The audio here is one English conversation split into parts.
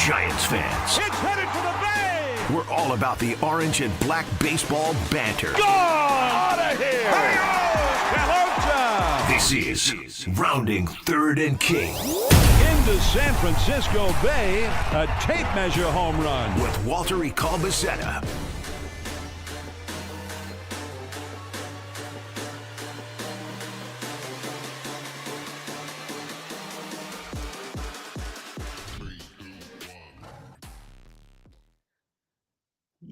Giants fans. It's headed for the bay! We're all about the orange and black baseball banter. Gone! Out of here! Hey-oh! This is Rounding Third and King. Into San Francisco Bay, a tape measure home run. With Walter Calbacetta.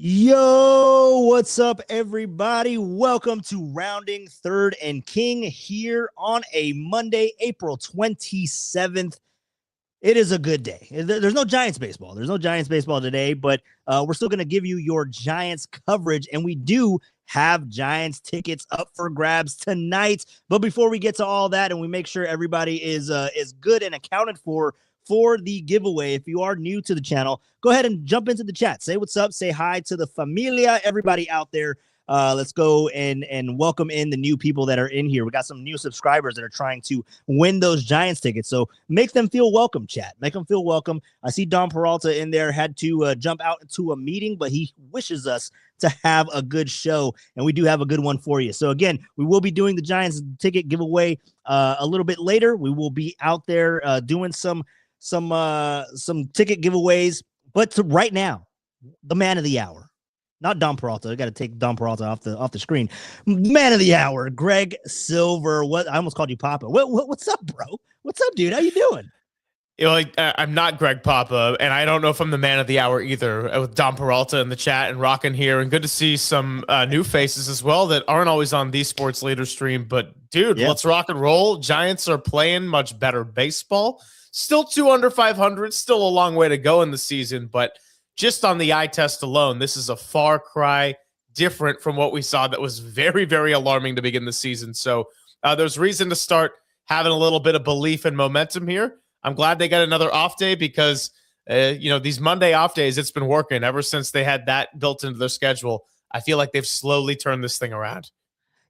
Yo, what's up, everybody? Welcome to Rounding Third and King here on a Monday, April 27th. It is a good day. There's no Giants baseball. There's no Giants baseball today, but we're still going to give you your Giants coverage, and we do have Giants tickets up for grabs tonight. But before we get to all that and we make sure everybody is good and accounted for the giveaway, if you are new to the channel, go ahead and jump into the chat. Say what's up. Say hi to the familia, everybody out there. Let's go and welcome in the new people that are in here. We got some new subscribers that are trying to win those Giants tickets. So make them feel welcome, chat. Make them feel welcome. I see Don Peralta in there had to jump out into a meeting, but he wishes us to have a good show, and we do have a good one for you. So again, we will be doing the Giants ticket giveaway a little bit later. We will be out there doing some ticket giveaways, but right now, the man of the hour, not Don Peralta. I got to take Don Peralta off the screen. Man of the hour, Greg Silver. What? I almost called you Papa. What's up, bro? What's up, dude? How you doing? You know, I'm not Greg Papa, and I don't know if I'm the man of the hour either, with Don Peralta in the chat and rocking here. And good to see some new faces as well that aren't always on the Sports Leader stream. But dude, Let's rock and roll. Giants are playing much better baseball. Still 2 under 500, still a long way to go in the season, but just on the eye test alone, this is a far cry different from what we saw that was very, very alarming to begin the season. So there's reason to start having a little bit of belief and momentum here. I'm glad they got another off day because, these Monday off days, it's been working ever since they had that built into their schedule. I feel like they've slowly turned this thing around.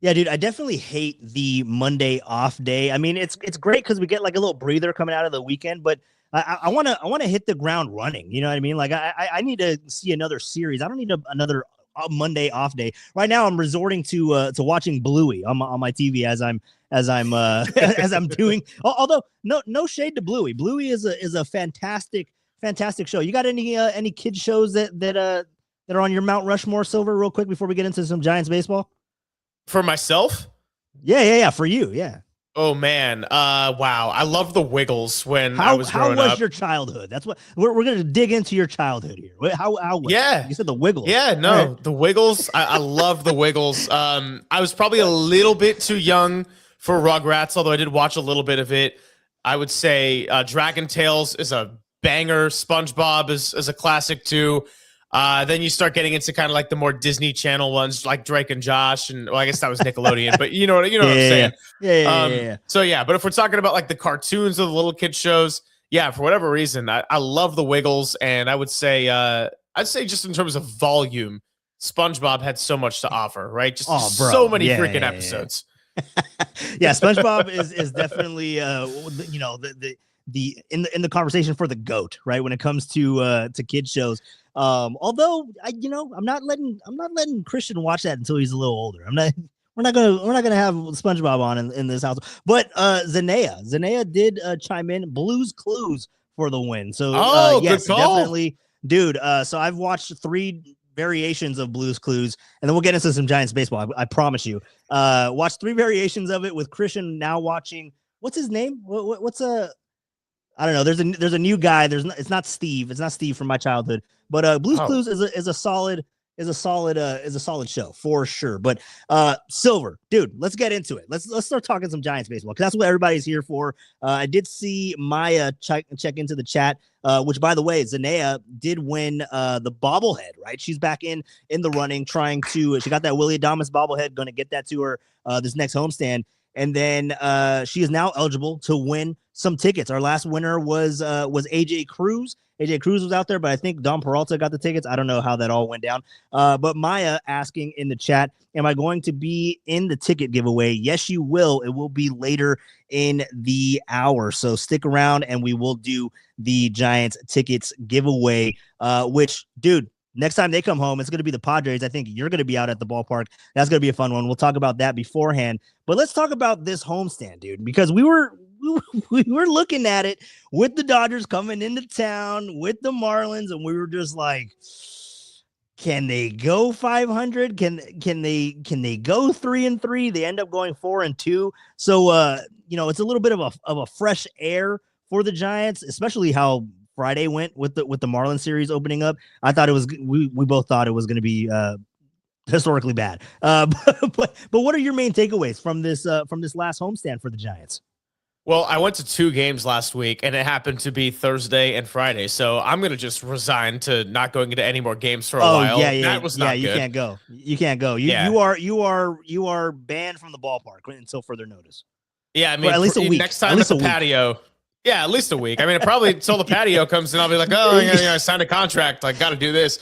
Yeah, dude, I definitely hate the Monday off day. I mean, it's great because we get like a little breather coming out of the weekend, but I want to hit the ground running. You know what I mean? Like I need to see another series. I don't need another Monday off day. Right now, I'm resorting to watching Bluey on my TV as I'm as I'm doing. Although no shade to Bluey. Bluey is a fantastic show. You got any kids shows that are on your Mount Rushmore, Silver, real quick before we get into some Giants baseball? For myself? Yeah. For you, yeah. Oh man, wow! I love the Wiggles when I was growing up. How was your childhood? That's what we're going to dig into your childhood here. How was it? You said the Wiggles. Yeah, no, right. The Wiggles. I love the Wiggles. I was probably a little bit too young for Rugrats, although I did watch a little bit of it. I would say Dragon Tales is a banger. SpongeBob is a classic too. Then you start getting into kind of like the more Disney Channel ones, like Drake and Josh, and I guess that was Nickelodeon, but you know what I'm saying? Yeah. So yeah, but if we're talking about like the cartoons or the little kid shows, yeah, for whatever reason, I love the Wiggles, and I would say, I'd say just in terms of volume, SpongeBob had so much to offer, right? Just so many freaking episodes. Yeah, SpongeBob is definitely the in the conversation for the GOAT, right? When it comes to kid shows. Although I'm not letting Christian watch that until he's a little older. We're not gonna have SpongeBob on in this house. But Zanea did chime in. Blue's Clues for the win. So yes, good call. Definitely, dude. So I've watched 3 variations of Blue's Clues, and then we'll get into some Giants baseball. I promise you. Watched 3 variations of it with Christian now watching. What's his name? What's I don't know. There's a new guy. It's not Steve. It's not Steve from my childhood. But Blue's Clues is a solid show for sure. But Silver, dude, let's get into it. Let's start talking some Giants baseball because that's what everybody's here for. I did see Maya check into the chat, which by the way, Zanea did win the bobblehead. Right, she's back in the running, she got that Willie Adames bobblehead. Going to get that to her this next homestand. And then she is now eligible to win some tickets. Our last winner was AJ Cruz. AJ Cruz was out there, but I think Don Peralta got the tickets. I don't know how that all went down. But Maya asking in the chat, am I going to be in the ticket giveaway? Yes, you will. It will be later in the hour. So stick around and we will do the Giants tickets giveaway, which, dude, next time they come home, it's going to be the Padres. I think you're going to be out at the ballpark. That's going to be a fun one. We'll talk about that beforehand. But let's talk about this homestand, dude, because we were looking at it with the Dodgers coming into town with the Marlins, and we were just like, can they go 500? Can they go 3-3? They end up going 4-2. So it's a little bit of a fresh air for the Giants, especially how Friday went with the Marlins series opening up. I thought it was we both thought it was going to be historically bad. But what are your main takeaways from this last homestand for the Giants? Well, I went to 2 games last week, and it happened to be Thursday and Friday. So I'm going to just resign to not going into any more games for a while. Yeah. That was not you good. can't go. You can't go. You are banned from the ballpark until further notice. Yeah, I mean, well, at least a week. Next time at the patio. Yeah, at least a week. I mean, probably until the patio comes in, I'll be like, oh, I signed a contract. I got to do this.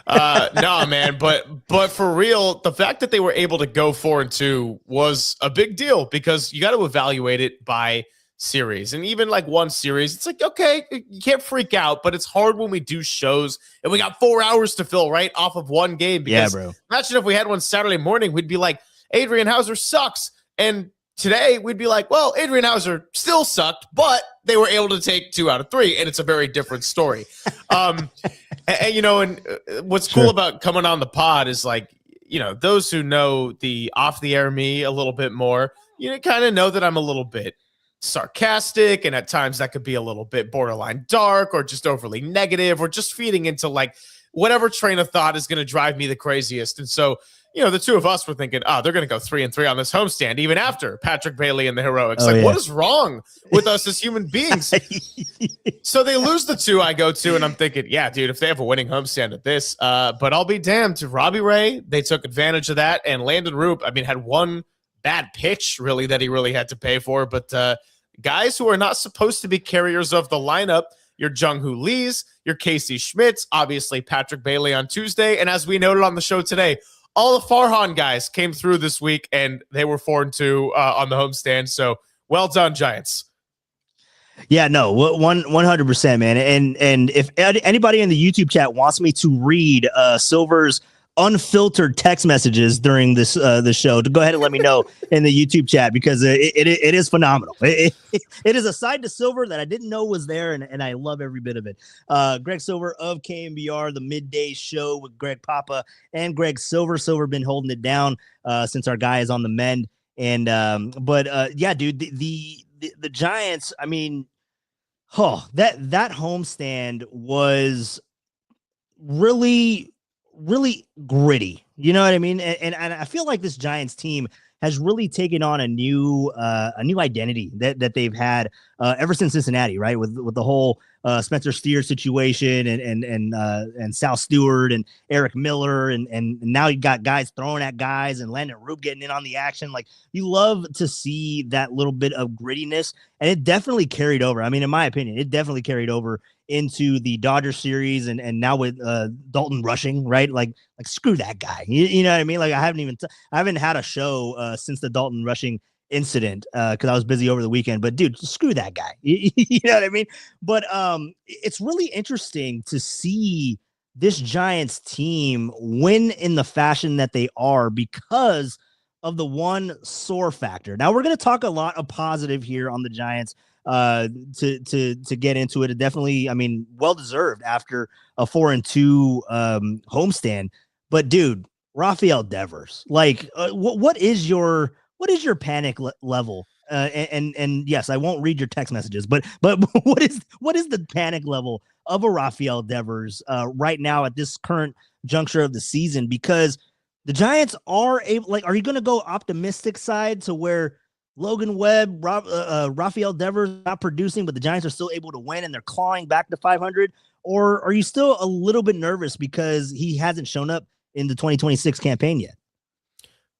No, man. But for real, the fact that they were able to go 4-2 was a big deal because you got to evaluate it by series. And even like one series, it's like, okay, you can't freak out, but it's hard when we do shows and we got 4 hours to fill right off of one game. Because bro. Imagine if we had one Saturday morning, we'd be like, Adrian Hauser sucks. And today, we'd be like, well, Adrian Hauser still sucked, but they were able to take 2 out of 3, and it's a very different story. And what's cool about coming on the pod is like, those who know the off-the-air me a little bit more, kind of know that I'm a little bit sarcastic, and at times that could be a little bit borderline dark or just overly negative or just feeding into like whatever train of thought is going to drive me the craziest. And so, the two of us were thinking, they're going to go 3-3 on this homestand, even after Patrick Bailey and the Heroics. What is wrong with us as human beings? So they lose the 2 I go to, and I'm thinking, yeah, dude, if they have a winning homestand at this, but I'll be damned. To Robbie Ray, they took advantage of that, and Landon Roop, had one bad pitch, really, that he really had to pay for. But guys who are not supposed to be carriers of the lineup, your Jung-Hoo Lees, your Casey Schmitts, obviously Patrick Bailey on Tuesday, and as we noted on the show today, all the Farhan guys came through this week, and they were 4-2 on the homestand. So well done, Giants. Yeah, no, 100%, man. And if anybody in the YouTube chat wants me to read Silver's unfiltered text messages during this show, to go ahead and let me know in the YouTube chat, because it is phenomenal. It is a side to Silver that I didn't know was there, and I love every bit of it. Greg Silver of KNBR, the midday show with Greg Papa and Greg Silver. Silver been holding it down since our guy is on the mend. And yeah, dude, the Giants, that homestand was really gritty. You know what I mean? And I feel like this Giants team has really taken on a new identity that they've had ever since Cincinnati, right? With the whole Spencer Steer situation and Sal Stewart and Eric Miller and now you got guys throwing at guys and Landon Roop getting in on the action. Like, you love to see that little bit of grittiness, and it definitely carried over. In my opinion, it definitely carried over into the Dodgers series and now with Dalton Rushing, right? Like screw that guy. You know what I mean? Like, I haven't had a show since the Dalton Rushing incident because I was busy over the weekend, but dude, screw that guy. You know what I mean? But it's really interesting to see this Giants team win in the fashion that they are because of the one sore factor. Now we're going to talk a lot of positive here on the Giants to get into it. It definitely, well deserved after a 4-2 homestand. But dude, Rafael Devers, like, what is your panic level? And yes, I won't read your text messages, but what is the panic level of a Rafael Devers right now at this current juncture of the season? Because the Giants are able, like, are you going to go optimistic side to where Logan Webb, Rafael Devers not producing, but the Giants are still able to win and they're clawing back to 500? Or are you still a little bit nervous because he hasn't shown up in the 2026 campaign yet?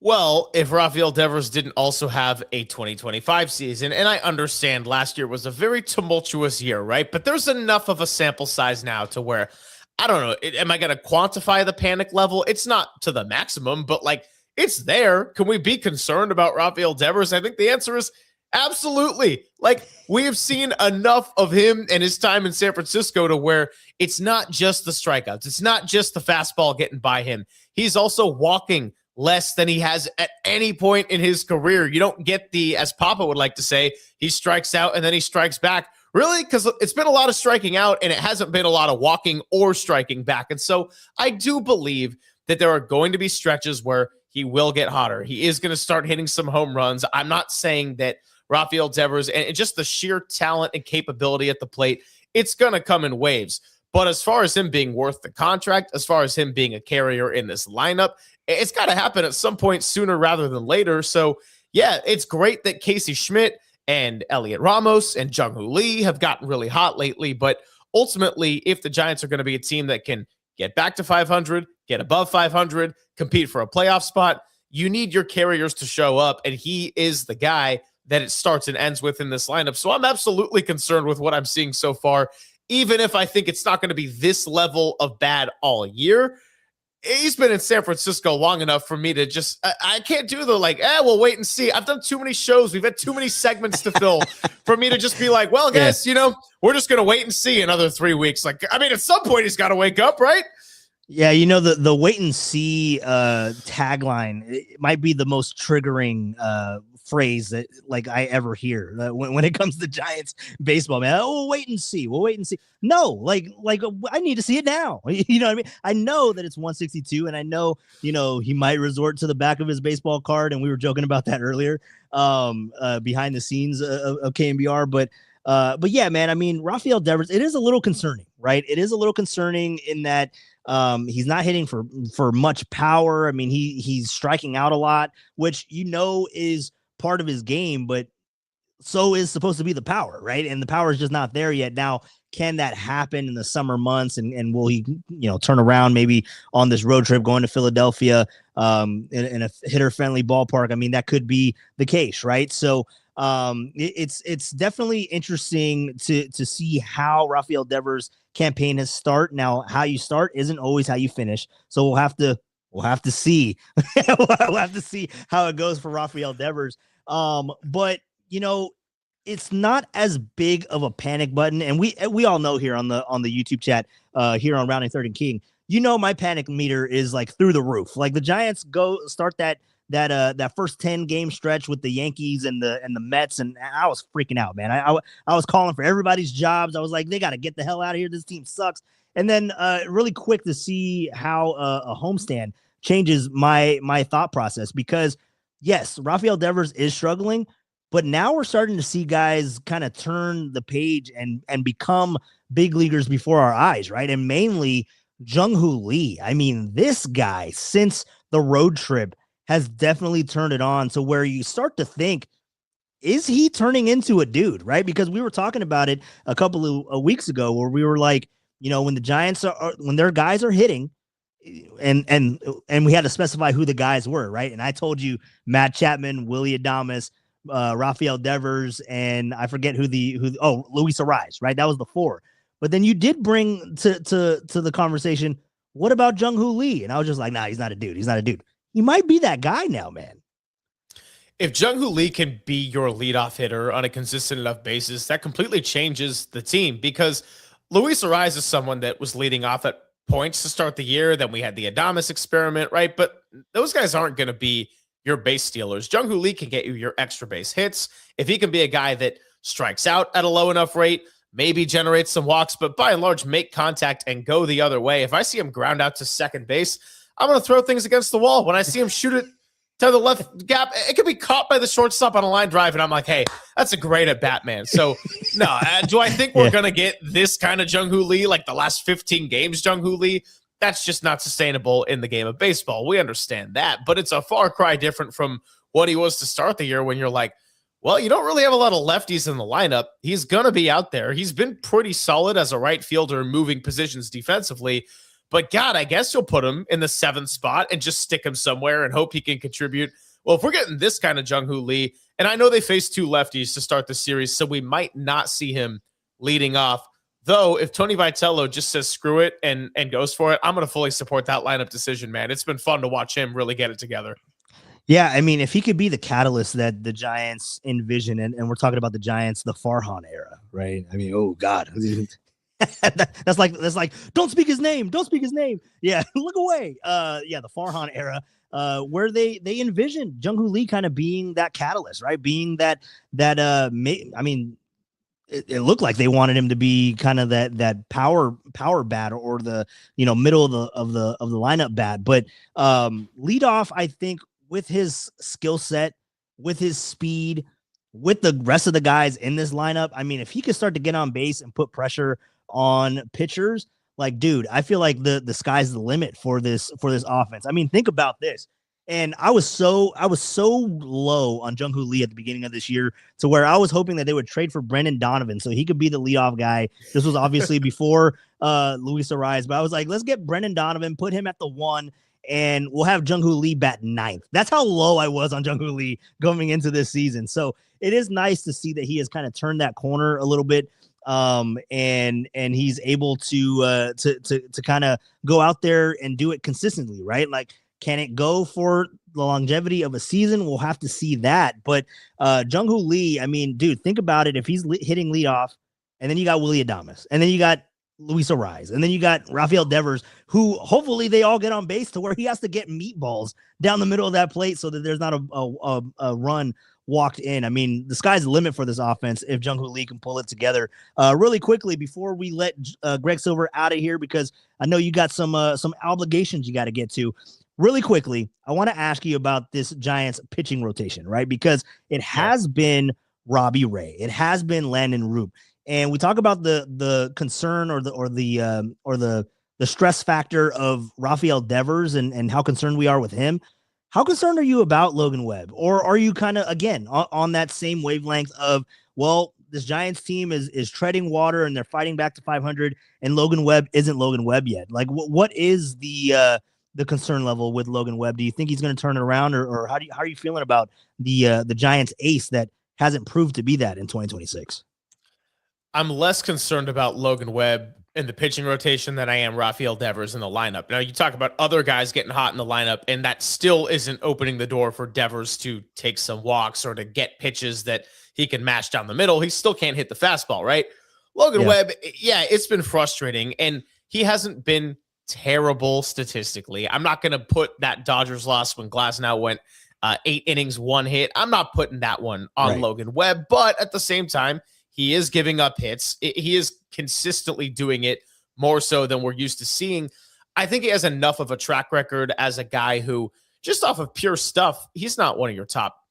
Well, if Rafael Devers didn't also have a 2025 season, and I understand last year was a very tumultuous year, right? But there's enough of a sample size now to where I don't know. Am I going to quantify the panic level? It's not to the maximum, but like it's there. Can we be concerned about Rafael Devers? I think the answer is absolutely. Like we have seen enough of him and his time in San Francisco to where it's not just the strikeouts, it's not just the fastball getting by him. He's also walking less than he has at any point in his career. You don't get the, as Papa would like to say, he strikes out and then he strikes back. Really? Because it's been a lot of striking out and it hasn't been a lot of walking or striking back. And so I do believe that there are going to be stretches where he will get hotter. He is going to start hitting some home runs. I'm not saying that Rafael Devers and just the sheer talent and capability at the plate, it's going to come in waves. But as far as him being worth the contract, as far as him being a carrier in this lineup, it's got to happen at some point sooner rather than later. So, yeah, it's great that Casey Schmitt and Elliot Ramos and Jung-Hoo Lee have gotten really hot lately. But ultimately, if the Giants are going to be a team that can get back to 500, get above 500, compete for a playoff spot, you need your carriers to show up. And he is the guy that it starts and ends with in this lineup. So I'm absolutely concerned with what I'm seeing so far, even if I think it's not going to be this level of bad all year. He's been in San Francisco long enough for me to just, I can't do the like, we'll wait and see. I've done too many shows. We've had too many segments to fill for me to just be like, well, guys, we're just going to wait and see another 3 weeks. Like, I mean, at some point he's got to wake up, right? Yeah, the wait and see tagline, it might be the most triggering phrase that like I ever hear when it comes to Giants baseball, man. Oh, we'll wait and see. We'll wait and see. No, like I need to see it now. You know what I mean? I know that it's 162, and I know he might resort to the back of his baseball card, and we were joking about that earlier, behind the scenes of KNBR, but yeah, man. I mean, Rafael Devers, it is a little concerning, right? It is a little concerning in that he's not hitting for much power. I mean, he's striking out a lot, which is part of his game, but so is supposed to be the power, right? And the power is just not there yet. Now, can that happen in the summer months? And will he, turn around maybe on this road trip going to Philadelphia in a hitter-friendly ballpark? I mean, that could be the case, right? So it's definitely interesting to see how Rafael Devers' campaign has started. Now, how you start isn't always how you finish. So we'll have to see. We'll have to see how it goes for Rafael Devers. But it's not as big of a panic button, and we all know here on the YouTube chat here on Rounding Third and King, my panic meter is like through the roof. Like the Giants start that first 10 game stretch with the Yankees and the Mets, and I was freaking out, man. I was calling for everybody's jobs. I was like, they got to get the hell out of here. This team sucks. And then really quick to see how a homestand changes my thought process, because yes, Rafael Devers is struggling, but now we're starting to see guys kind of turn the page and become big leaguers before our eyes, right? And mainly Jung-Hoo Lee. I mean, this guy, since the road trip, has definitely turned it on. So where you start to think, is he turning into a dude, right? Because we were talking about it a couple of weeks ago where we were like, when the Giants when their guys are hitting, and we had to specify who the guys were, right? And I told you Matt Chapman, Willie Adames, Rafael Devers, and I forget who Luis Ariz, right? That was the four. But then you did bring to the conversation, what about Jung-Hoo Lee? And I was just like, nah, he's not a dude. He's not a dude. He might be that guy now, man. If Jung-Hoo Lee can be your leadoff hitter on a consistent enough basis, that completely changes the team, because Luis Ariz is someone that was leading off at points to start the year. Then we had the Adames experiment, right? But those guys aren't going to be your base stealers. Jung-Hoo Lee can get you your extra base hits. If he can be a guy that strikes out at a low enough rate, maybe generates some walks, but by and large, make contact and go the other way. If I see him ground out to second base, I'm going to throw things against the wall. When I see him shoot it to the left gap, it could be caught by the shortstop on a line drive, and I'm like, hey, that's a great at bat, man. So, no, do I think we're going to get this kind of Jung-Hoo Lee, like the last 15 games Jung-Hoo Lee? That's just not sustainable in the game of baseball. We understand that, but it's a far cry different from what he was to start the year, when you're like, well, you don't really have a lot of lefties in the lineup. He's going to be out there. He's been pretty solid as a right fielder, moving positions defensively. But God, I guess you'll put him in the 7th spot and just stick him somewhere and hope he can contribute. Well, if we're getting this kind of Jung-Hoo Lee, and I know they face 2 lefties to start the series, so we might not see him leading off. Though, if Tony Vitello just says screw it and goes for it, I'm going to fully support that lineup decision, man. It's been fun to watch him really get it together. Yeah, I mean, if he could be the catalyst that the Giants envision, and we're talking about the Giants, the Farhan era, right? I mean, oh God. that's like, don't speak his name. Don't speak his name. Yeah, look away. Yeah, the Farhan era, where they envision Jung-Hoo Lee kind of being that catalyst, right? Being that I mean, it looked like they wanted him to be kind of that power bat or the middle of the lineup bat. But leadoff, I think, with his skill set, with his speed, with the rest of the guys in this lineup, I mean, if he could start to get on base and put pressure on pitchers, like, dude, I feel like the sky's the limit for this offense. I mean, think about this. And I was so low on Jung-Hoo Lee at the beginning of this year to where I was hoping that they would trade for Brendan Donovan so he could be the leadoff guy. This was obviously before Luis Ariz, but I was like, let's get Brendan Donovan, put him at the 1, and we'll have Jung-Hoo Lee bat 9th. That's how low I was on Jung-Hoo Lee going into this season. So it is nice to see that he has kind of turned that corner a little bit, and he's able to kind of go out there and do it consistently, right? Like, can it go for the longevity of a season? We'll have to see that. But Jung-Hoo Lee, I mean, dude, think about it. If he's hitting leadoff, and then you got Willy Adames, and then you got Luis Ariz, and then you got Rafael Devers, who hopefully they all get on base to where he has to get meatballs down the middle of that plate so that there's not a run walked in. I mean, the sky's the limit for this offense if Jung-Hoo Lee can pull it together. Really quickly, before we let Greg Silver out of here, because I know you got some obligations you got to get to. Really quickly, I want to ask you about this Giants pitching rotation, right? Because it has been Robbie Ray, it has been Landon Roop, and we talk about the concern or the stress factor of Rafael Devers and how concerned we are with him. How concerned are you about Logan Webb, or are you kind of again on that same wavelength of, well, this Giants team is treading water and they're fighting back to 500, and Logan Webb isn't Logan Webb yet? Like, what is the concern level with Logan Webb? Do you think he's going to turn it around, or how are you feeling about the Giants ace that hasn't proved to be that in 2026? I'm less concerned about Logan Webb in the pitching rotation than I am Rafael Devers in the lineup. Now, you talk about other guys getting hot in the lineup, and that still isn't opening the door for Devers to take some walks or to get pitches that he can mash down the middle. He still can't hit the fastball, right? Logan Webb, it's been frustrating, and he hasn't been terrible statistically. I'm not going to put that Dodgers loss when Glasnow went 8 innings, 1 hit. I'm not putting that one on Logan Webb, but at the same time, he is giving up hits. He is consistently doing it more so than we're used to seeing. I think he has enough of a track record as a guy who, just off of pure stuff, he's not one of your top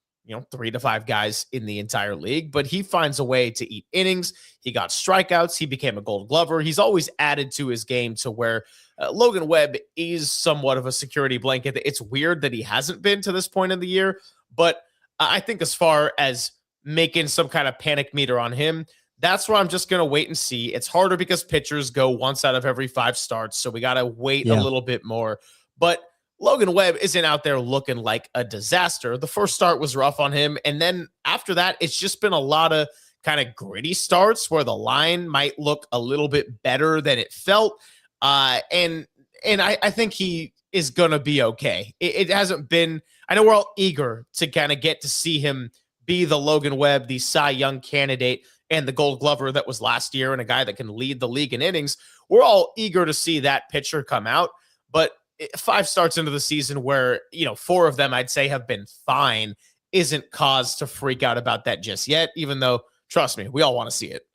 3 to 5 guys in the entire league, but he finds a way to eat innings. He got strikeouts. He became a Gold Glover. He's always added to his game to where Logan Webb is somewhat of a security blanket. It's weird that he hasn't been to this point in the year, but I think as far as making some kind of panic meter on him, that's where I'm just going to wait and see. It's harder because pitchers go once out of every 5 starts, so we got to wait a little bit more. But Logan Webb isn't out there looking like a disaster. The first start was rough on him, and then after that, it's just been a lot of kind of gritty starts where the line might look a little bit better than it felt. And I think he is going to be okay. It hasn't been, I know we're all eager to kind of get to see him be the Logan Webb, the Cy Young candidate, and the Gold Glover that was last year, and a guy that can lead the league in innings. We're all eager to see that pitcher come out, but 5 starts into the season where, 4 of them I'd say have been fine isn't cause to freak out about that just yet, even though, trust me, we all want to see it.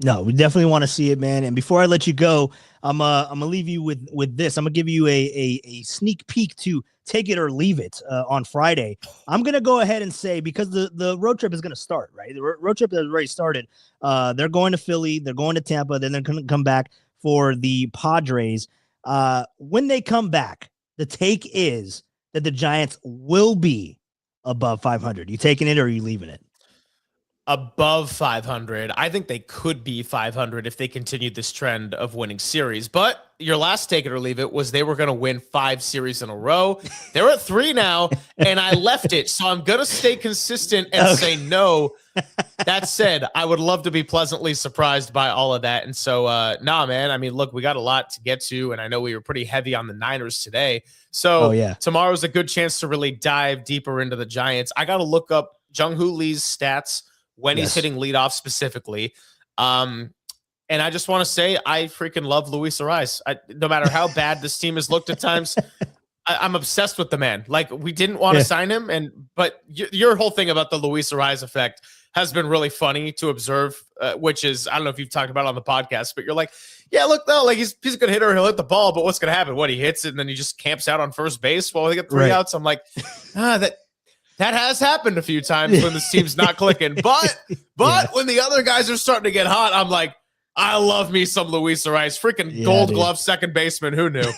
No, we definitely want to see it, man. And before I let you go, I'm gonna leave you with this. I'm gonna give you a sneak peek to take it or leave it on Friday. I'm gonna go ahead and say, because the road trip is gonna start, right? The road trip has already started. They're going to Philly, they're going to Tampa, then they're gonna come back for the Padres. When they come back, the take is that the Giants will be above 500. You taking it or are you leaving it? above 500. I think they could be 500 if they continued this trend of winning series. But your last take it or leave it was they were going to win 5 series in a row. They're at 3 now, and I left it. So I'm going to stay consistent and say no. That said, I would love to be pleasantly surprised by all of that. And so, nah, man, I mean, look, we got a lot to get to, and I know we were pretty heavy on the Niners today. So tomorrow's a good chance to really dive deeper into the Giants. I got to look up Jung-Hoo Lee's stats when he's hitting leadoff specifically. And I just want to say I freaking love Luis Ariz. No matter how bad this team has looked at times, I'm obsessed with the man. Like, we didn't want to sign him, but your whole thing about the Luis Ariz effect has been really funny to observe, which is, I don't know if you've talked about it on the podcast, but you're like, yeah, look, though, like he's a good hitter. He'll hit the ball, but what's going to happen? What, he hits it and then he just camps out on first base while they get 3 outs? I'm like, that has happened a few times when this team's not clicking. But when the other guys are starting to get hot, I'm like, I love me some Luis Ariz. Freaking gold glove second baseman. Who knew?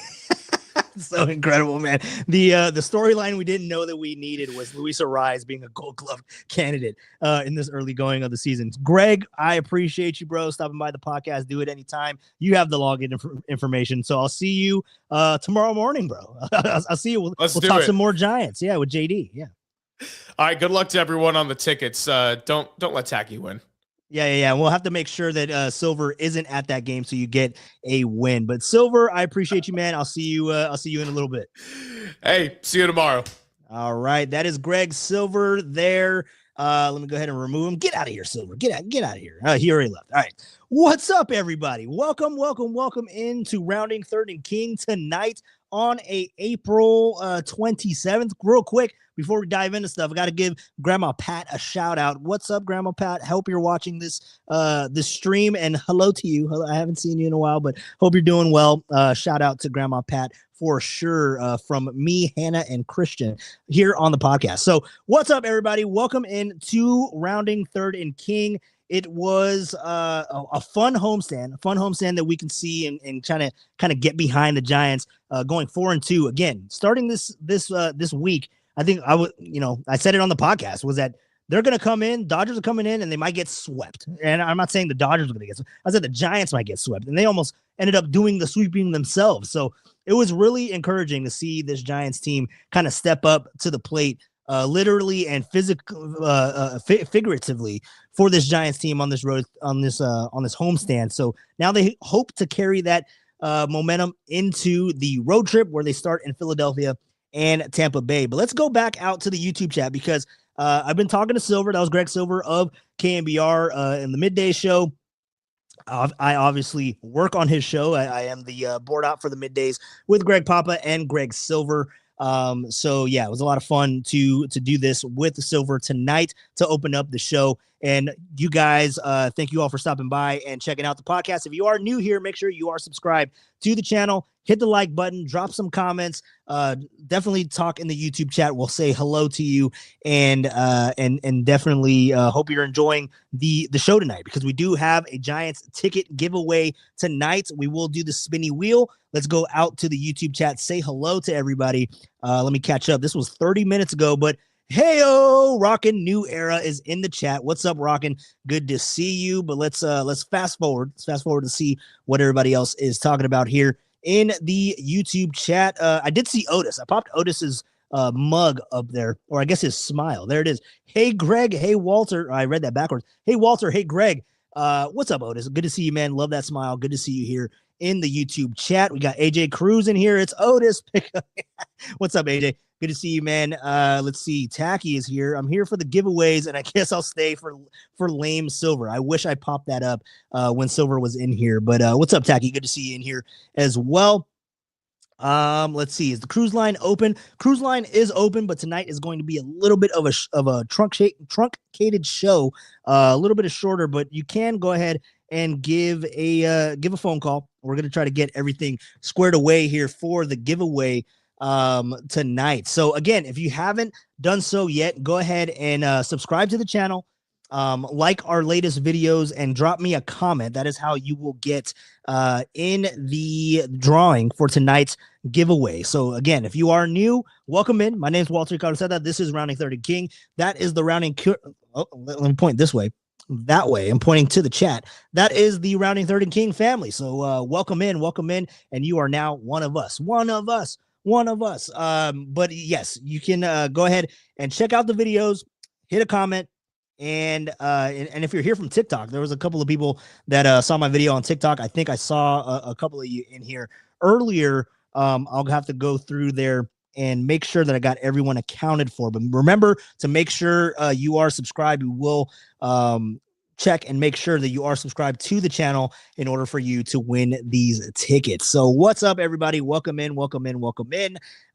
So incredible, man. The storyline we didn't know that we needed was Luis Ariz being a Gold Glove candidate in this early going of the season. Greg, I appreciate you, bro, stopping by the podcast. Do it anytime. You have the login information, so I'll see you tomorrow morning, bro. I'll see you. We'll talk some more Giants. Yeah, with JD. Yeah. All right. Good luck to everyone on the tickets. Don't let Tacky win. Yeah. We'll have to make sure that Silver isn't at that game so you get a win. But Silver, I appreciate you, man. I'll see you in a little bit. Hey, see you tomorrow. All right. That is Greg Silver there. Let me go ahead and remove him. Get out of here, Silver. Get out of here. He already left. All right. What's up, everybody? Welcome into Rounding Third and King tonight on April 27th. Real quick, before we dive into stuff, I got to give Grandma Pat a shout out. What's up, Grandma Pat? Hope you're watching this stream, and hello to you. Hello, I haven't seen you in a while, but hope you're doing well. Shout out to Grandma Pat for sure, from me, Hannah, and Christian here on the podcast. So what's up, everybody? Welcome in to Rounding Third and King. It was a fun homestand that we can see and trying to kind of get behind the Giants, going 4-2 again, starting this week. I think I said it on the podcast, was that they're going to come in, Dodgers are coming in, and they might get swept. And I'm not saying the Dodgers are going to get swept. I said the Giants might get swept, and they almost ended up doing the sweeping themselves. So it was really encouraging to see this Giants team kind of step up to the plate, literally and figuratively, for this Giants team on this road, on this homestand. So now they hope to carry that momentum into the road trip where they start in Philadelphia and Tampa Bay. But let's go back out to the YouTube chat, because I've been talking to Silver. That was Greg Silver of KNBR in the midday show. I obviously work on his show. I am the board op for the middays with Greg Papa and Greg Silver. So yeah, it was a lot of fun to do this with Silver tonight to open up the show. And you guys, thank you all for stopping by and checking out the podcast. If you are new here, make sure you are subscribed to the channel. Hit the like button, drop some comments, definitely talk in the YouTube chat. We'll say hello to you, and definitely hope you're enjoying the show tonight, because we do have a Giants ticket giveaway tonight. We will do the spinny wheel. Let's go out to the YouTube chat, say hello to everybody. Let me catch up. This was 30 minutes ago, but heyo, Rockin' New Era is in the chat. What's up, Rockin'? Good to see you. But let's fast forward. Let's fast forward to see what everybody else is talking about here in the YouTube chat. I did see Otis. I popped Otis's mug up there, or I guess his smile. There it is. Hey, Greg. Hey, Walter. I read that backwards. Hey, Walter. Hey, Greg. What's up, Otis? Good to see you, man. Love that smile. Good to see you here in the YouTube chat. We got AJ Cruz in here. It's Otis. What's up, AJ? Good to see you, man. Let's see. Tacky is here. I'm here for the giveaways, and I guess I'll stay for lame Silver. I wish I popped that up when Silver was in here. But what's up, Tacky? Good to see you in here as well. Let's see. Is the cruise line open? Cruise line is open, but tonight is going to be a little bit of a truncated show, a little bit shorter. But you can go ahead and give a phone call. We're going to try to get everything squared away here for the giveaway tonight. So again, if you haven't done so yet, go ahead and subscribe to the channel, like our latest videos, and drop me a comment. That is how you will get in the drawing for tonight's giveaway. So again, if you are new, welcome in. My name is Walter Caruseta. This is Rounding Third and King. That is the let me point this way. That way, I'm pointing to the chat. That is the Rounding Third and King family. So welcome in, and you are now one of us. But yes, you can go ahead and check out the videos, hit a comment, and if you're here from TikTok, there was a couple of people that saw my video on TikTok. I think I saw a couple of you in here earlier. I'll have to go through there and make sure that I got everyone accounted for. But remember to make sure you are subscribed. We will check and make sure that you are subscribed to the channel in order for you to win these tickets. So what's up, everybody? Welcome in.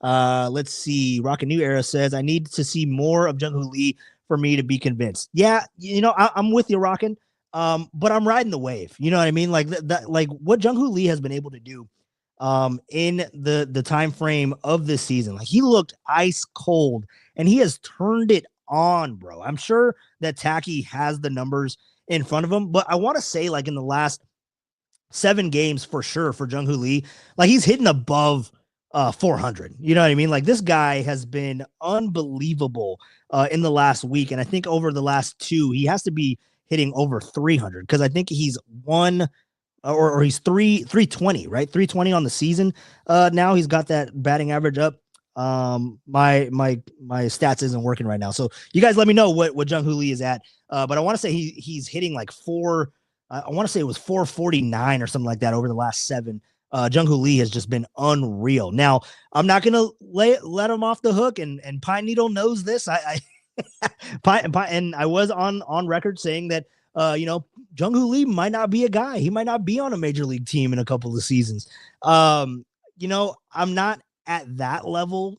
Let's see. Rockin' New Era says, I need to see more of Jung-Hoo Lee for me to be convinced. Yeah, I'm with you, Rockin'. But I'm riding the wave. You know what I mean? Like that, like what Jung-Hoo Lee has been able to do in the time frame of this season. Like he looked ice cold and he has turned it on, bro. I'm sure that Tacky has the numbers in front of him, but I want to say like in the last 7 games for sure for Jung-Hoo Lee, like he's hitting above 400. You know what I mean? Like this guy has been unbelievable in the last week. And I think over the last 2, he has to be hitting over 300 because I think he's or he's 320, right? 320 on the season. Now he's got that batting average up. My stats isn't working right now. So you guys let me know what Jung-Hoo Lee is at. But I want to say he's hitting like I want to say it was 449 or something like that over the last 7. Jung-Hoo Lee has just been unreal. Now I'm not going to let him off the hook, and Pine Needle knows this. And I was on record saying that, Jung-Hoo Lee might not be a guy. He might not be on a major league team in a couple of seasons. I'm not at that level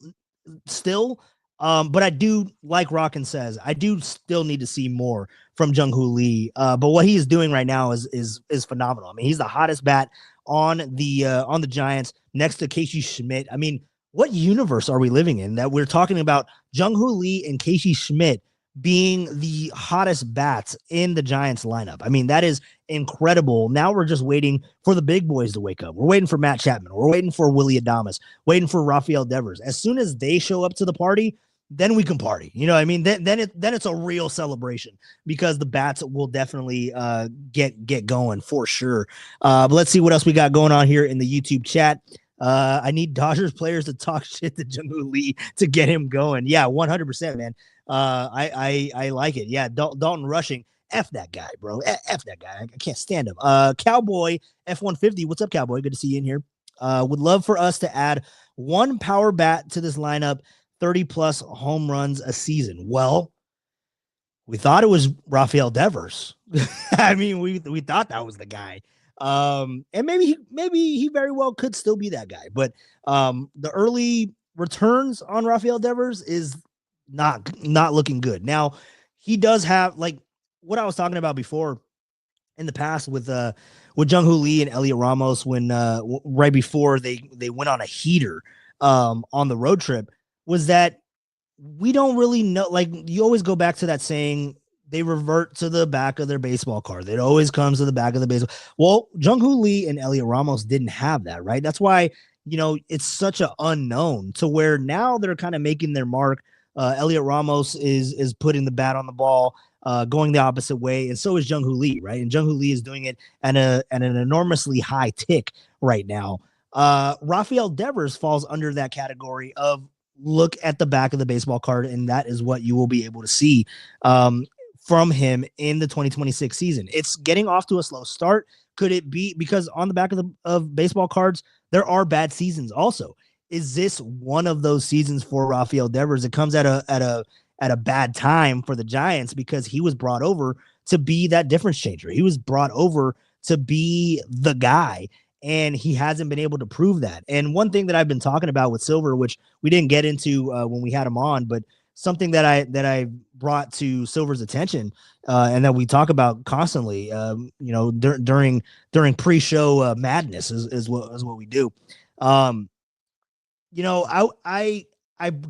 still. But I do, like Rockin' says, I do still need to see more from Jung-Hoo Lee. But what he is doing right now is phenomenal. I mean, he's the hottest bat on the Giants next to Casey Schmitt. I mean, what universe are we living in that we're talking about Jung-Hoo Lee and Casey Schmitt being the hottest bats in the Giants lineup? I mean, that is incredible. Now we're just waiting for the big boys to wake up. We're waiting for Matt Chapman. We're waiting for Willie Adames, waiting for Rafael Devers. As soon as they show up to the party, then we can party. You know what I mean? Then it's a real celebration because the bats will definitely get going for sure. But let's see what else we got going on here in the YouTube chat. I need Dodgers players to talk shit to Jung-Hoo Lee to get him going. Yeah, 100%, man. I like it. Yeah, Dalton Rushing. F that guy, bro. F that guy. I can't stand him. Cowboy F-150. What's up, Cowboy? Good to see you in here. Would love for us to add one power bat to this lineup, 30-plus home runs a season. Well, we thought it was Rafael Devers. I mean, we thought that was the guy. And maybe he very well could still be that guy. But the early returns on Rafael Devers is not looking good. Now, he does have, like what I was talking about before in the past with Jung-Hoo Lee and Elliot Ramos when right before they went on a heater on the road trip, was that we don't really know. Like, you always go back to that saying, they revert to the back of their baseball card. It always comes to the back of the baseball. Well, Jung-Hoo Lee and Elliot Ramos didn't have that, right? That's why, it's such an unknown to where now they're kind of making their mark. Elliot Ramos is putting the bat on the ball, going the opposite way, and so is Jung-Hoo Lee, right? And Jung-Hoo Lee is doing it at an enormously high tick right now. Rafael Devers falls under that category of look at the back of the baseball card, and that is what you will be able to see from him in the 2026 season. It's getting off to a slow start. Could it be because on the back of baseball cards, there are bad seasons also? Is this one of those seasons for Rafael Devers? It comes at a bad time for the Giants because he was brought over to be that difference changer. He was brought over to be the guy, and he hasn't been able to prove that. And one thing that I've been talking about with Silver, which we didn't get into when we had him on, but something that I brought to Silver's attention and that we talk about constantly, during pre-show madness is what we do. I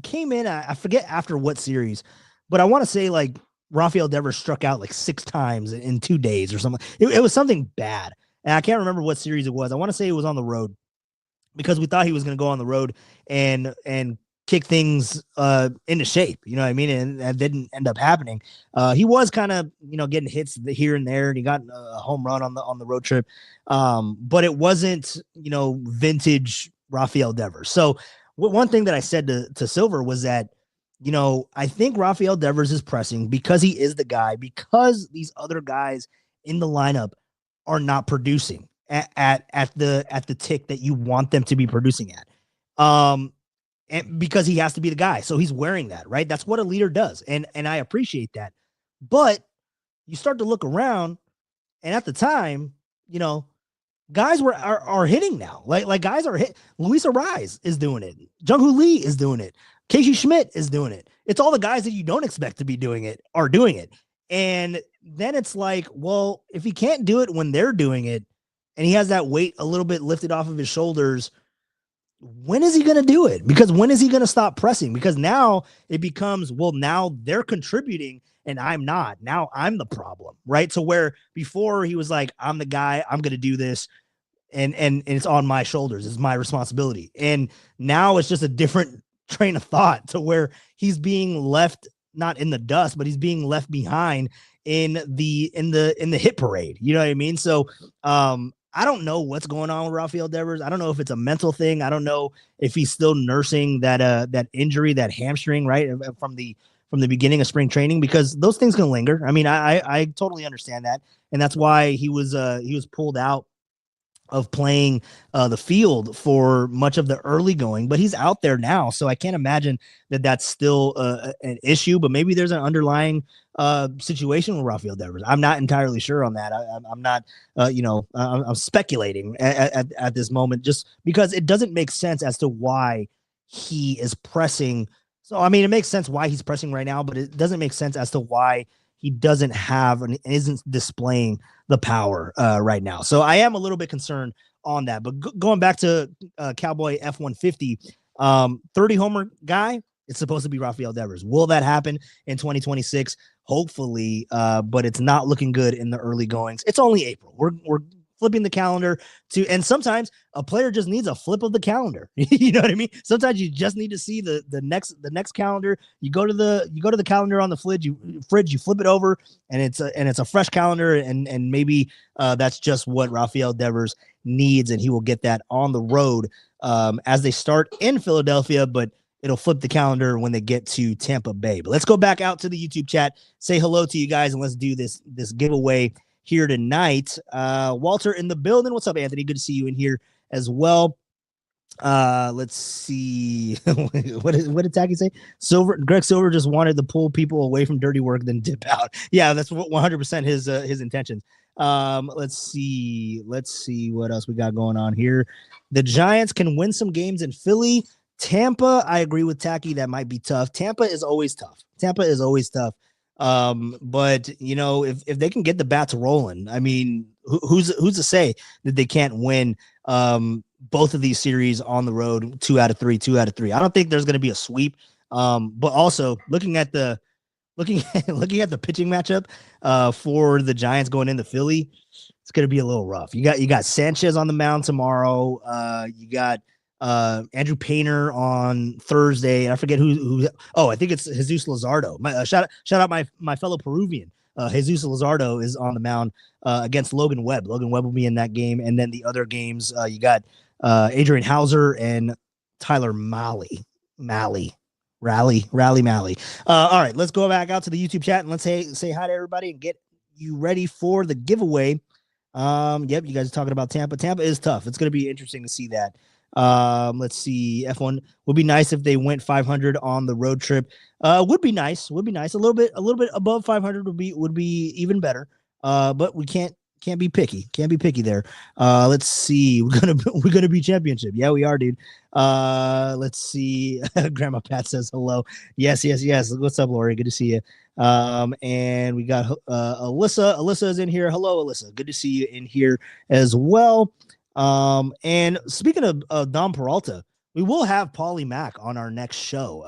came in, I forget after what series, but I want to say like Rafael Devers struck out like 6 times in 2 days or something. It was something bad. And I can't remember what series it was. I want to say it was on the road because we thought he was going to go on the road and kick things into shape. You know what I mean? And that didn't end up happening. He was kind of, getting hits here and there, and he got a home run on the road trip. But it wasn't, vintage Rafael Devers. So one thing that I said to Silver was that, I think Rafael Devers is pressing because he is the guy, because these other guys in the lineup are not producing at the tick that you want them to be producing at. And because he has to be the guy. So he's wearing that, right? That's what a leader does. And I appreciate that. But you start to look around, and at the time, guys are hitting now. Like guys are hit. Luis Ariz is doing it. Jung-Hoo Lee is doing it. Casey Schmitt is doing it. It's all the guys that you don't expect to be doing it are doing it. And then it's like, well, if he can't do it when they're doing it, and he has that weight a little bit lifted off of his shoulders, when is he going to do it? Because when is he going to stop pressing? Because now it becomes, well, now they're contributing and I'm not. Now I'm the problem, right? So where before he was like, I'm the guy, I'm going to do this, and it's on my shoulders, it's my responsibility. And now it's just a different train of thought to where he's being left not in the dust, but he's being left behind in the hit parade. You know what I mean? So I don't know what's going on with Rafael Devers. I don't know if it's a mental thing. I don't know if he's still nursing that injury, that hamstring, right, from the beginning of spring training, because those things can linger. I mean, I totally understand that, and that's why he was pulled out of playing the field for much of the early going, but he's out there now. So I can't imagine that that's still an issue, but maybe there's an underlying situation with Rafael Devers. I'm not entirely sure on that. I'm not, I'm speculating at this moment, just because it doesn't make sense as to why he is pressing. So, I mean, it makes sense why he's pressing right now, but it doesn't make sense as to why he doesn't have and isn't displaying the power right now. So I am a little bit concerned on that. But going back to Cowboy F-150, 30 homer guy, it's supposed to be Rafael Devers. Will that happen in 2026? Hopefully, but it's not looking good in the early goings. It's only April. We're flipping the calendar to, and sometimes a player just needs a flip of the calendar. You know what I mean? Sometimes you just need to see the next calendar. You go to the calendar on the fridge, you flip it over, and it's a fresh calendar, and maybe that's just what Rafael Devers needs, and he will get that on the road as they start in Philadelphia, but it'll flip the calendar when they get to Tampa Bay. But let's go back out to the YouTube chat, say hello to you guys, and let's do this giveaway here tonight. Walter in the building. What's up, Anthony? Good to see you in here as well. Let's see. What did Tacky say? Greg Silver just wanted to pull people away from dirty work, then dip out. Yeah, that's 100% his intentions. Let's see what else we got going on here. The Giants can win some games in Philly. Tampa, I agree with Tacky. That might be tough. Tampa is always tough. But if they can get the bats rolling, I mean, who's to say that they can't win both of these series on the road, 2 out of 3. I don't think there's going to be a sweep. But also looking at the pitching matchup for the Giants going into Philly, it's going to be a little rough. You got Sanchez on the mound tomorrow. You got Andrew Painter on Thursday. I forget who. Oh, I think it's Jesus Luzardo. Shout out my fellow Peruvian. Jesus Luzardo is on the mound against Logan Webb. Logan Webb will be in that game, and then the other games you got Adrian Hauser and Tyler Malley. All right, let's go back out to the YouTube chat and let's say hi to everybody and get you ready for the giveaway. Yep, you guys are talking about Tampa. Tampa is tough. It's going to be interesting to see that. Let's see. F1 would be nice if they went 500 on the road trip. Would be nice. A little bit above 500 would be even better. But we can't be picky. There. Let's see. We're gonna be championship. Yeah, we are, dude. Let's see. Grandma Pat says hello. Yes. What's up, Lori? Good to see you. And we got Alyssa. Alyssa is in here. Hello, Alyssa. Good to see you in here as well. And speaking of Dom Peralta, we will have Paulie Mack on our next show.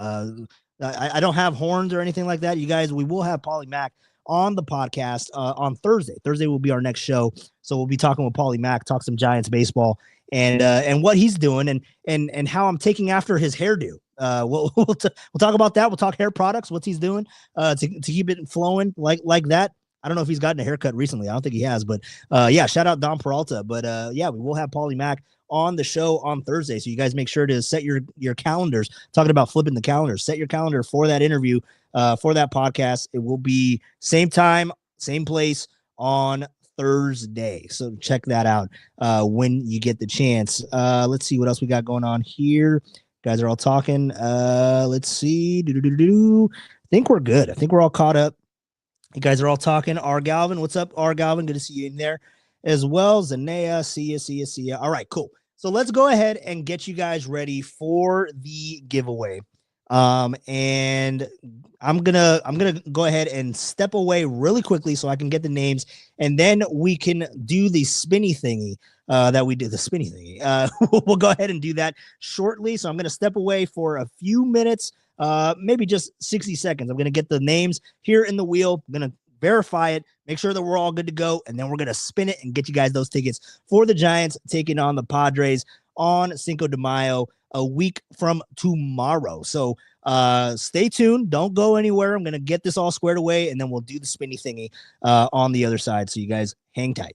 I don't have horns or anything like that, you guys. We will have Paulie Mack on the podcast on Thursday. Thursday will be our next show, so we'll be talking with Paulie Mack, talk some Giants baseball, and what he's doing, and how I'm taking after his hairdo. We'll talk about that. We'll talk hair products, what he's doing to keep it flowing like that. I don't know if he's gotten a haircut recently. I don't think he has, but yeah, shout out Don Peralta. But yeah, we will have Paulie Mack on the show on Thursday. So you guys make sure to set your calendars. Talking about flipping the calendar, set your calendar for that interview, for that podcast. It will be same time, same place on Thursday. So check that out when you get the chance. Let's see what else we got going on here. Guys are all talking. Let's see. I think we're good. I think we're all caught up. You guys are all talking. R. Galvin, what's up, R. Galvin? Good to see you in there as well. Zanea, see ya. All right, cool. So let's go ahead and get you guys ready for the giveaway. And I'm gonna go ahead and step away really quickly so I can get the names, and then we can do the spinny thingy that we did. The spinny thingy. We'll go ahead and do that shortly. So I'm gonna step away for a few minutes. Maybe just 60 seconds. I'm going to get the names here in the wheel. I'm going to verify it, make sure that we're all good to go, and then we're going to spin it and get you guys those tickets for the Giants taking on the Padres on Cinco de Mayo, a week from tomorrow. So stay tuned. Don't go anywhere. I'm going to get this all squared away, and then we'll do the spinny thingy on the other side. So you guys hang tight.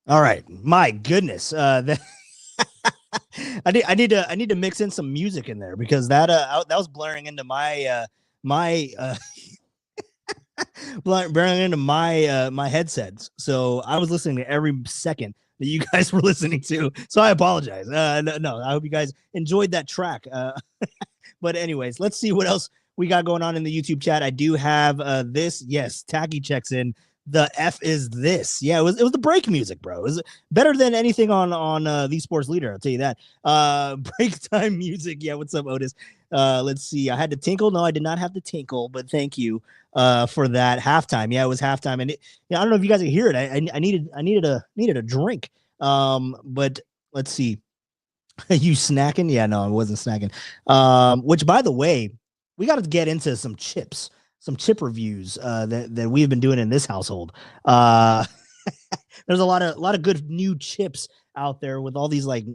All right, my goodness. I need to mix in some music in there because that was blaring into my blaring into my headsets. So I was listening to every second that you guys were listening to. So I apologize. No, I hope you guys enjoyed that track. But anyways, let's see what else we got going on in the YouTube chat. I do have this. Yes, Tacky checks in. The F is this. Yeah, it was the break music, bro. It was better than anything on the Sports Leader. I'll tell you that. Break time music. Yeah, what's up, Otis? Let's see. I had to tinkle. No, I did not have to tinkle, but thank you for that. Halftime. Yeah, it was halftime, and I don't know if you guys can hear it. I needed a drink. But let's see. You snacking? Yeah, no, I wasn't snacking. Which, by the way, we got to get into some chip reviews that we've been doing in this household. There's a lot of good new chips out there with all these like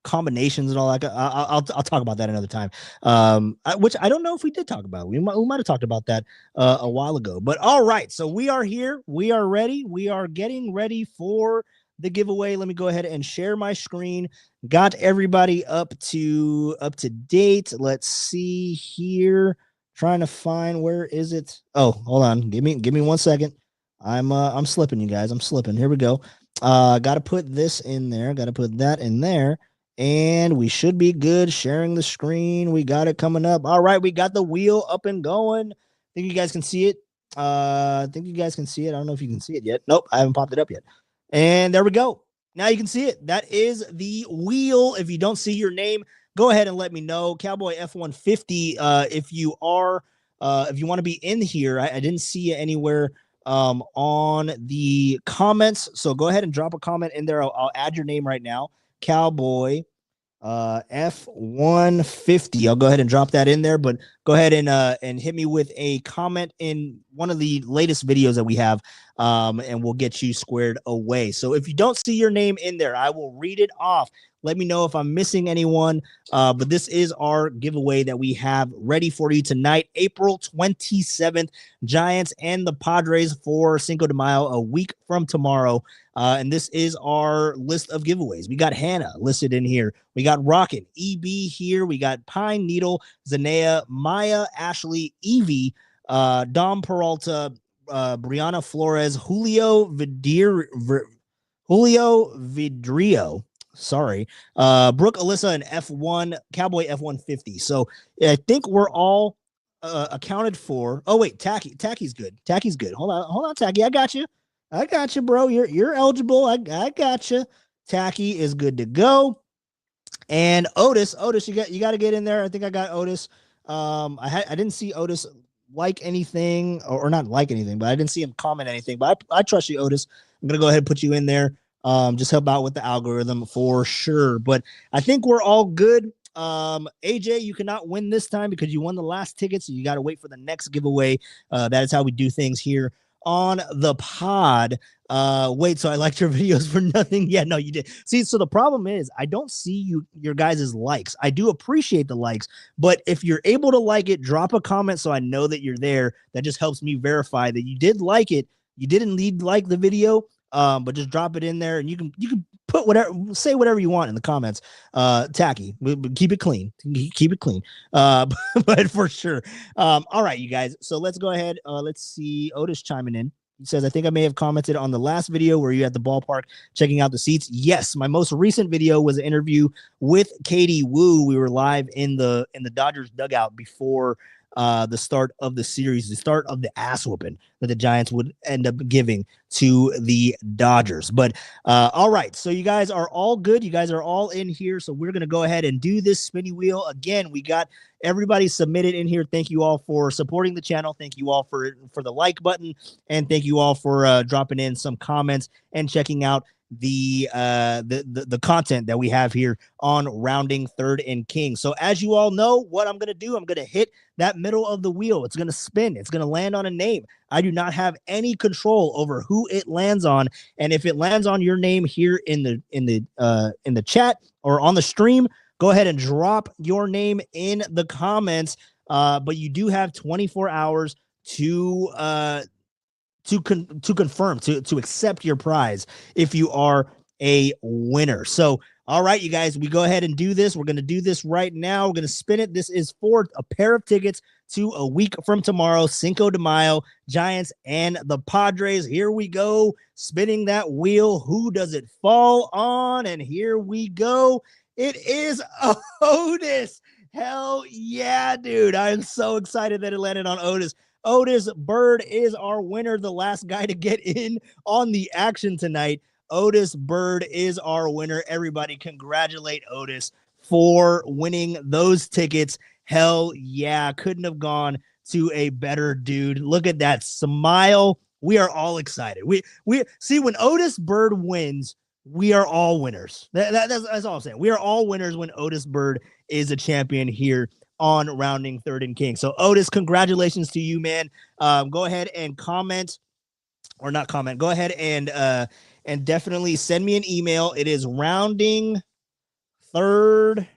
combinations and all that. I'll talk about that another time. Which I don't know if we did talk about. We might have talked about that a while ago. But all right, so we are here. We are ready. We are getting ready for the giveaway. Let me go ahead and share my screen. Got everybody up to date. Let's see here. Trying to find, where is it? Oh, hold on. Give me 1 second. I'm slipping, you guys. I'm slipping. Here we go. Got to put this in there. Got to put that in there. And we should be good. Sharing the screen. We got it coming up. All right, we got the wheel up and going. Think you guys can see it. Think you guys can see it. I don't know if you can see it yet. Nope, I haven't popped it up yet. And there we go. Now you can see it. That is the wheel. If you don't see your name, go ahead and let me know. Cowboy F-150, if you want to be in here, I didn't see you anywhere on the comments. So go ahead and drop a comment in there. I'll add your name right now. Cowboy F-150. I'll go ahead and drop that in there, but go ahead and hit me with a comment in one of the latest videos that we have, and we'll get you squared away. So if you don't see your name in there, I will read it off. Let me know if I'm missing anyone. But this is our giveaway that we have ready for you tonight, April 27th. Giants and the Padres for Cinco de Mayo, a week from tomorrow. And this is our list of giveaways. We got Hannah listed in here. We got Rocket, EB here. We got Pine Needle, Zanea, Maya, Ashley, Evie, Dom Peralta, Brianna Flores, Julio Vidrio. Sorry. Brooke, Alyssa, and F1, Cowboy F-150. So I think we're all accounted for. Oh, wait, Tacky's good. Tacky's good. Hold on, Tacky. I got you, bro. You're eligible. I got you. Tacky is good to go. And Otis, you got to get in there. I think I got Otis. I didn't see Otis like anything, or not like anything, but I didn't see him comment anything. But I trust you, Otis. I'm gonna go ahead and put you in there. Just help out with the algorithm for sure. But I think we're all good. AJ, you cannot win this time because you won the last ticket, so you got to wait for the next giveaway. That is how we do things here on the pod. Wait, so I liked your videos for nothing? Yeah, no, you did. See, so the problem is I don't see your guys' likes. I do appreciate the likes, but if you're able to like it, drop a comment so I know that you're there. That just helps me verify that you did like it. You didn't like the video, but just drop it in there, and you can put say whatever you want in the comments. Tacky, keep it clean. But for sure. All right, you guys. So let's go ahead. Let's see. Otis chiming in. He says, I think I may have commented on the last video where you at the ballpark checking out the seats. Yes, my most recent video was an interview with Katie Woo. We were live in the Dodgers dugout before the start of the series, the start of the ass whooping that the Giants would end up giving to the Dodgers. But all right, so you guys are all good. You guys are all in here. So we're going to go ahead and do this spinny wheel. Again, we got everybody submitted in here. Thank you all for supporting the channel. Thank you all for the like button. And thank you all for dropping in some comments and checking out the content that we have here on Rounding Third and King. So as you all know, what I'm going to do, I'm going to hit that middle of the wheel. It's going to spin. It's going to land on a name. I do not have any control over who it lands on. And if it lands on your name here in the chat or on the stream, go ahead and drop your name in the comments. But you do have 24 hours to to confirm, to accept your prize if you are a winner. So, all right, you guys, we go ahead and do this. We're going to do this right now. We're going to spin it. This is for a pair of tickets to a week from tomorrow, Cinco de Mayo, Giants and the Padres. Here we go, spinning that wheel. Who does it fall on? And here we go. It is Otis. Hell yeah, dude. I am so excited that it landed on Otis. Otis Bird is our winner, the last guy to get in on the action tonight. Otis Bird is our winner. Everybody congratulate Otis for winning those tickets. Hell yeah, couldn't have gone to a better dude. Look at that smile. We are all excited. We see when Otis Bird wins, we are all winners. That's all I'm saying. We are all winners when Otis Bird is a champion here on Rounding Third and King. So Otis, congratulations to you, man. Go ahead and comment, or not comment. Go ahead and definitely send me an email. It is rounding third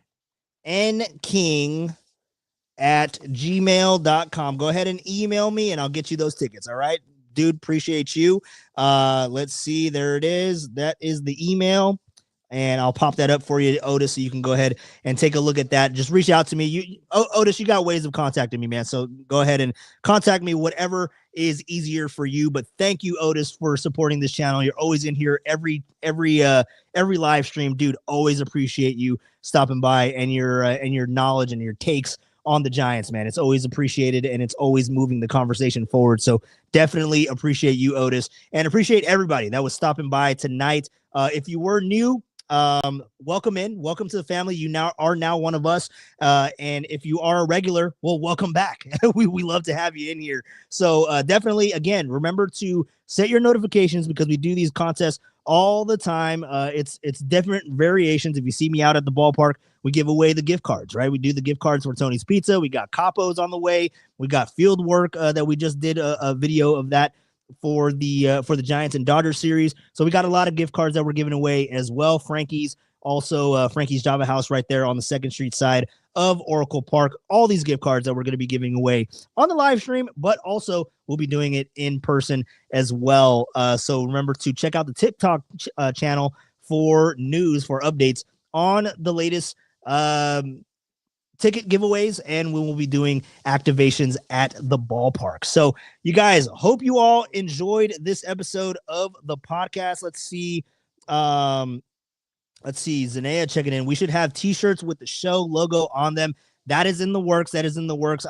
and king at gmail.com. Go ahead and email me and I'll get you those tickets. All right, dude, appreciate you. Let's see. There it is. That is the email. And I'll pop that up for you, Otis, so you can go ahead and take a look at that. Just reach out to me. Otis, you got ways of contacting me, man. So go ahead and contact me, whatever is easier for you. But thank you, Otis, for supporting this channel. You're always in here every live stream, dude. Always appreciate you stopping by and your knowledge and your takes on the Giants, man. It's always appreciated and it's always moving the conversation forward. So definitely appreciate you, Otis, and appreciate everybody that was stopping by tonight. If you were new, welcome to the family. You are now one of us. And if you are a regular, well, welcome back. we love to have you in here. So definitely, again, remember to set your notifications because we do these contests all the time. It's different variations. If you see me out at the ballpark, we give away the gift cards, right? We do the gift cards for Tony's Pizza. We got Capos on the way. We got field work that we just did a video of that for the Giants and Dodgers series. So we got a lot of gift cards that we're giving away as well. Frankie's Java House right there on the 2nd Street side of Oracle Park. All these gift cards that we're going to be giving away on the live stream, but also we'll be doing it in person as well. So remember to check out the TikTok channel for news, for updates on the latest ticket giveaways, and we will be doing activations at the ballpark. So you guys, hope you all enjoyed this episode of the podcast. Let's see. Zanea checking in. We should have t-shirts with the show logo on them. That is in the works.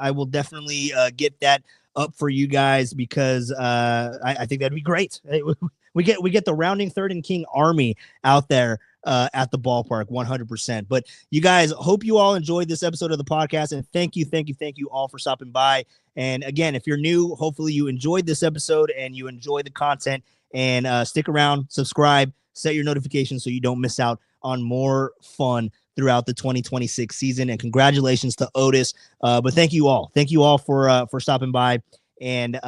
I will definitely get that up for you guys because I think that'd be great. We get the Rounding Third and King army out there at the ballpark 100%. But you guys, hope you all enjoyed this episode of the podcast, and thank you all for stopping by. And again, if you're new, hopefully you enjoyed this episode and you enjoy the content, and stick around, subscribe, set your notifications so you don't miss out on more fun throughout the 2026 season. And congratulations to Otis. But thank you all for stopping by and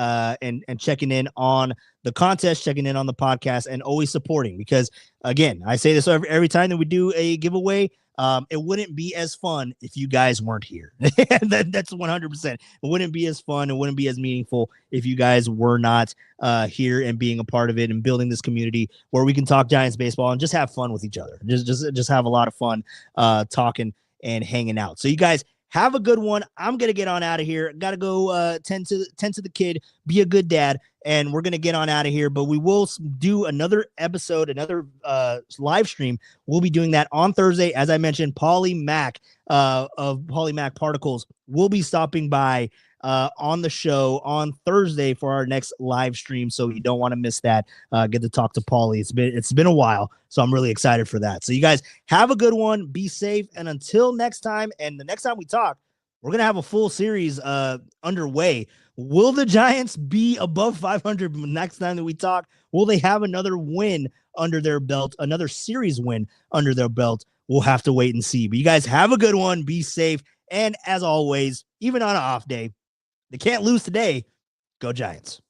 checking in on the contest, checking in on the podcast, and always supporting, because again, I say this every time that we do a giveaway. It wouldn't be as fun if you guys weren't here. That's 100%. It wouldn't be as fun. It wouldn't be as meaningful if you guys were not here and being a part of it and building this community where we can talk Giants baseball and just have fun with each other. Just have a lot of fun talking and hanging out. So you guys have a good one. I'm going to get on out of here. Got to go tend to the kid, be a good dad, and we're going to get on out of here. But we will do another episode, another live stream. We'll be doing that on Thursday. As I mentioned, Paulie Mack of Paulie Mack Particles will be stopping by on the show on Thursday for our next live stream. So you don't want to miss that. Get to talk to Paulie. It's been a while, so I'm really excited for that. So you guys have a good one. Be safe. And until next time, and the next time we talk, we're going to have a full series underway. Will the Giants be above 500 next time that we talk? Will they have another win under their belt, another series win under their belt? We'll have to wait and see. But you guys have a good one. Be safe. And as always, even on an off day, they can't lose today. Go Giants.